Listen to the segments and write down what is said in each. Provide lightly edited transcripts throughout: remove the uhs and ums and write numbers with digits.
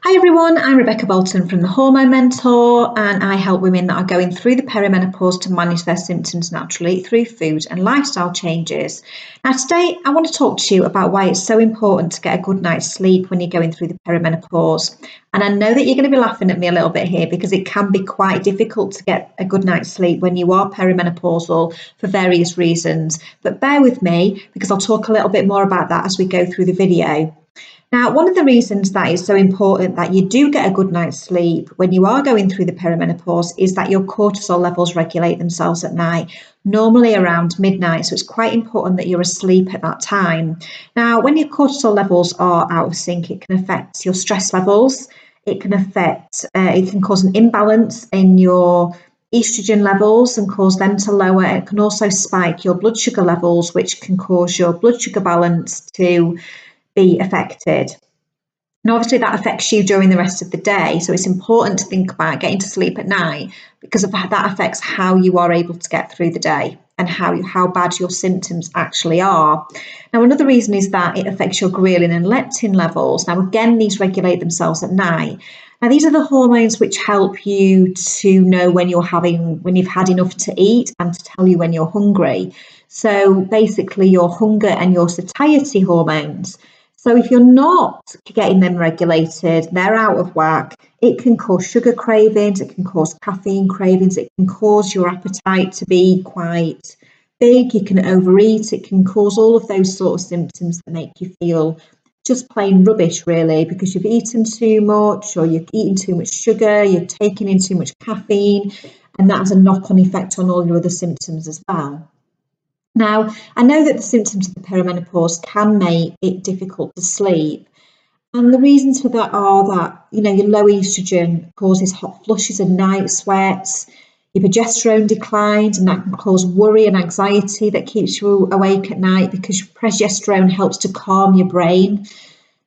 Hi everyone, I'm Rebecca Bolton from the Hormone Mentor, and I help women that are going through the perimenopause to manage their symptoms naturally through food and lifestyle changes. Now today I want to talk to you about why it's so important to get a good night's sleep when you're going through the perimenopause. And I know that you're going to be laughing at me a little bit here because it can be quite difficult to get a good night's sleep when you are perimenopausal for various reasons. But bear with me because I'll talk a little bit more about that as we go through the video. Now, one of the reasons that it's so important that you do get a good night's sleep when you are going through the perimenopause is that your cortisol levels regulate themselves at night, normally around midnight. So it's quite important that you're asleep at that time. Now, when your cortisol levels are out of sync, it can affect your stress levels. It can cause an imbalance in your estrogen levels and cause them to lower. It can also spike your blood sugar levels, which can cause your blood sugar balance to be affected. And obviously that affects you during the rest of the day. So it's important to think about getting to sleep at night because of that affects how you are able to get through the day and how bad your symptoms actually are. Now, another reason is that it affects your ghrelin and leptin levels. Now, again, these regulate themselves at night. Now, these are the hormones which help you to know when you've had enough to eat and to tell you when you're hungry. So basically your hunger and your satiety hormones. So if you're not getting them regulated, they're out of whack, it can cause sugar cravings, it can cause caffeine cravings, it can cause your appetite to be quite big, you can overeat, it can cause all of those sort of symptoms that make you feel just plain rubbish really because you've eaten too much or you've eaten too much sugar, you're taking in too much caffeine, and that has a knock-on effect on all your other symptoms as well. Now, I know that the symptoms of the perimenopause can make it difficult to sleep. And the reasons for that are that, your low estrogen causes hot flushes and night sweats, your progesterone declines, and that can cause worry and anxiety that keeps you awake at night because progesterone helps to calm your brain.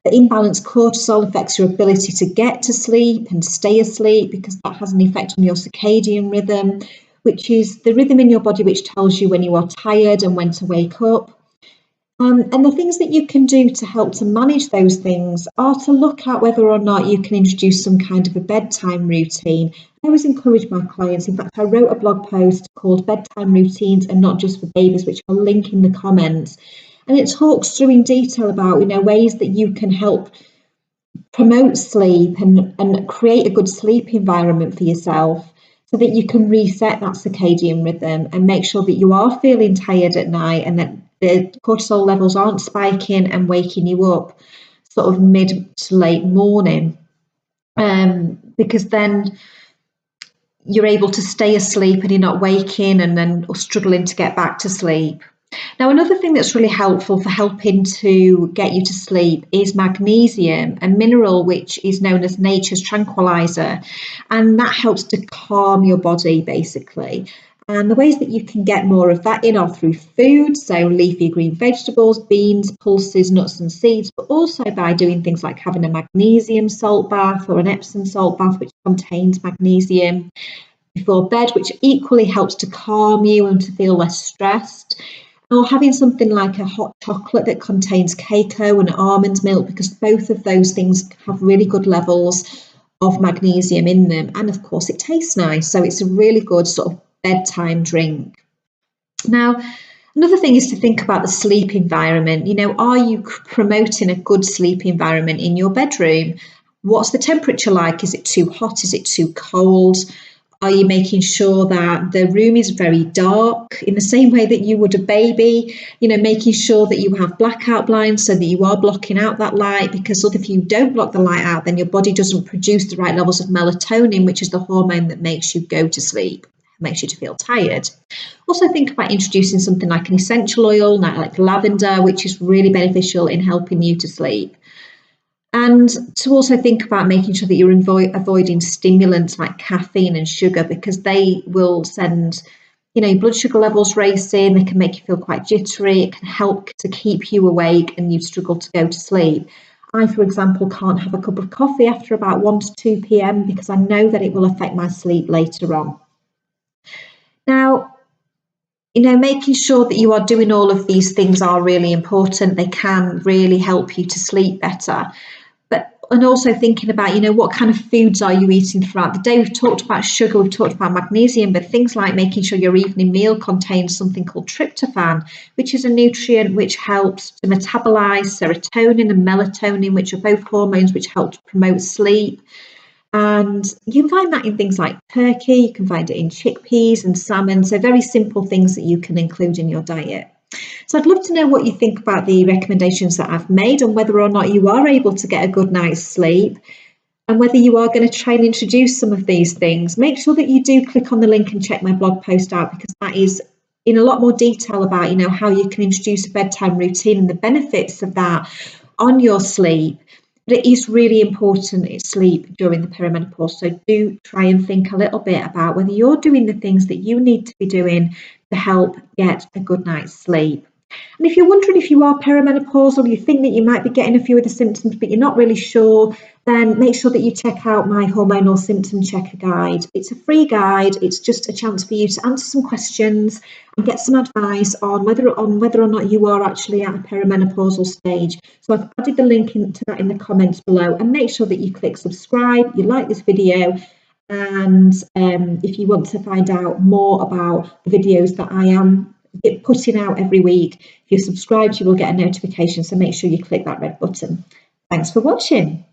The imbalanced cortisol affects your ability to get to sleep and stay asleep because that has an effect on your circadian rhythm, which is the rhythm in your body which tells you when you are tired and when to wake up. And the things that you can do to help to manage those things are to look at whether or not you can introduce some kind of a bedtime routine. I always encourage my clients, in fact, I wrote a blog post called Bedtime Routines and Not Just for Babies, which I'll link in the comments. And it talks through in detail about, ways that you can help promote sleep and create a good sleep environment for yourself, so that you can reset that circadian rhythm and make sure that you are feeling tired at night and that the cortisol levels aren't spiking and waking you up sort of mid to late morning, because then you're able to stay asleep and you're not waking and then struggling to get back to sleep. Now, another thing that's really helpful for helping to get you to sleep is magnesium, a mineral which is known as nature's tranquilizer, and that helps to calm your body basically. And the ways that you can get more of that in are through food, so leafy green vegetables, beans, pulses, nuts and seeds, but also by doing things like having a magnesium salt bath or an Epsom salt bath, which contains magnesium before bed, which equally helps to calm you and to feel less stressed. Or having something like a hot chocolate that contains cacao and almond milk, because both of those things have really good levels of magnesium in them. And of course, it tastes nice. So it's a really good sort of bedtime drink. Now, another thing is to think about the sleep environment. Are you promoting a good sleep environment in your bedroom? What's the temperature like? Is it too hot? Is it too cold? Are you making sure that the room is very dark in the same way that you would a baby? Making sure that you have blackout blinds so that you are blocking out that light, because if you don't block the light out, then your body doesn't produce the right levels of melatonin, which is the hormone that makes you go to sleep, makes you to feel tired. Also think about introducing something like an essential oil, like lavender, which is really beneficial in helping you to sleep. And to also think about making sure that you're avoiding stimulants like caffeine and sugar, because they will send, blood sugar levels racing. They can make you feel quite jittery. It can help to keep you awake and you struggle to go to sleep. I, for example, can't have a cup of coffee after about 1 to 2 p.m. because I know that it will affect my sleep later on. Now, making sure that you are doing all of these things are really important. They can really help you to sleep better. But and also thinking about, what kind of foods are you eating throughout the day. We've talked about sugar, we've talked about magnesium, but things like making sure your evening meal contains something called tryptophan, which is a nutrient which helps to metabolize serotonin and melatonin, which are both hormones which help to promote sleep. And you can find that in things like turkey, you can find it in chickpeas and salmon, so very simple things that you can include in your diet. So I'd love to know what you think about the recommendations that I've made and whether or not you are able to get a good night's sleep and whether you are going to try and introduce some of these things. Make sure that you do click on the link and check my blog post out, because that is in a lot more detail about, how you can introduce a bedtime routine and the benefits of that on your sleep. But it is really important it's sleep during the perimenopause. So do try and think a little bit about whether you're doing the things that you need to be doing to help get a good night's sleep. And if you're wondering if you are perimenopausal, you think that you might be getting a few of the symptoms, but you're not really sure, then make sure that you check out my hormonal symptom checker guide. It's a free guide. It's just a chance for you to answer some questions and get some advice on whether or not you are actually at a perimenopausal stage. So I've added the link to that in the comments below, and make sure that you click subscribe, you like this video, and if you want to find out more about the videos that I am putting out every week, if you're subscribed, you will get a notification, so make sure you click that red button. Thanks for watching.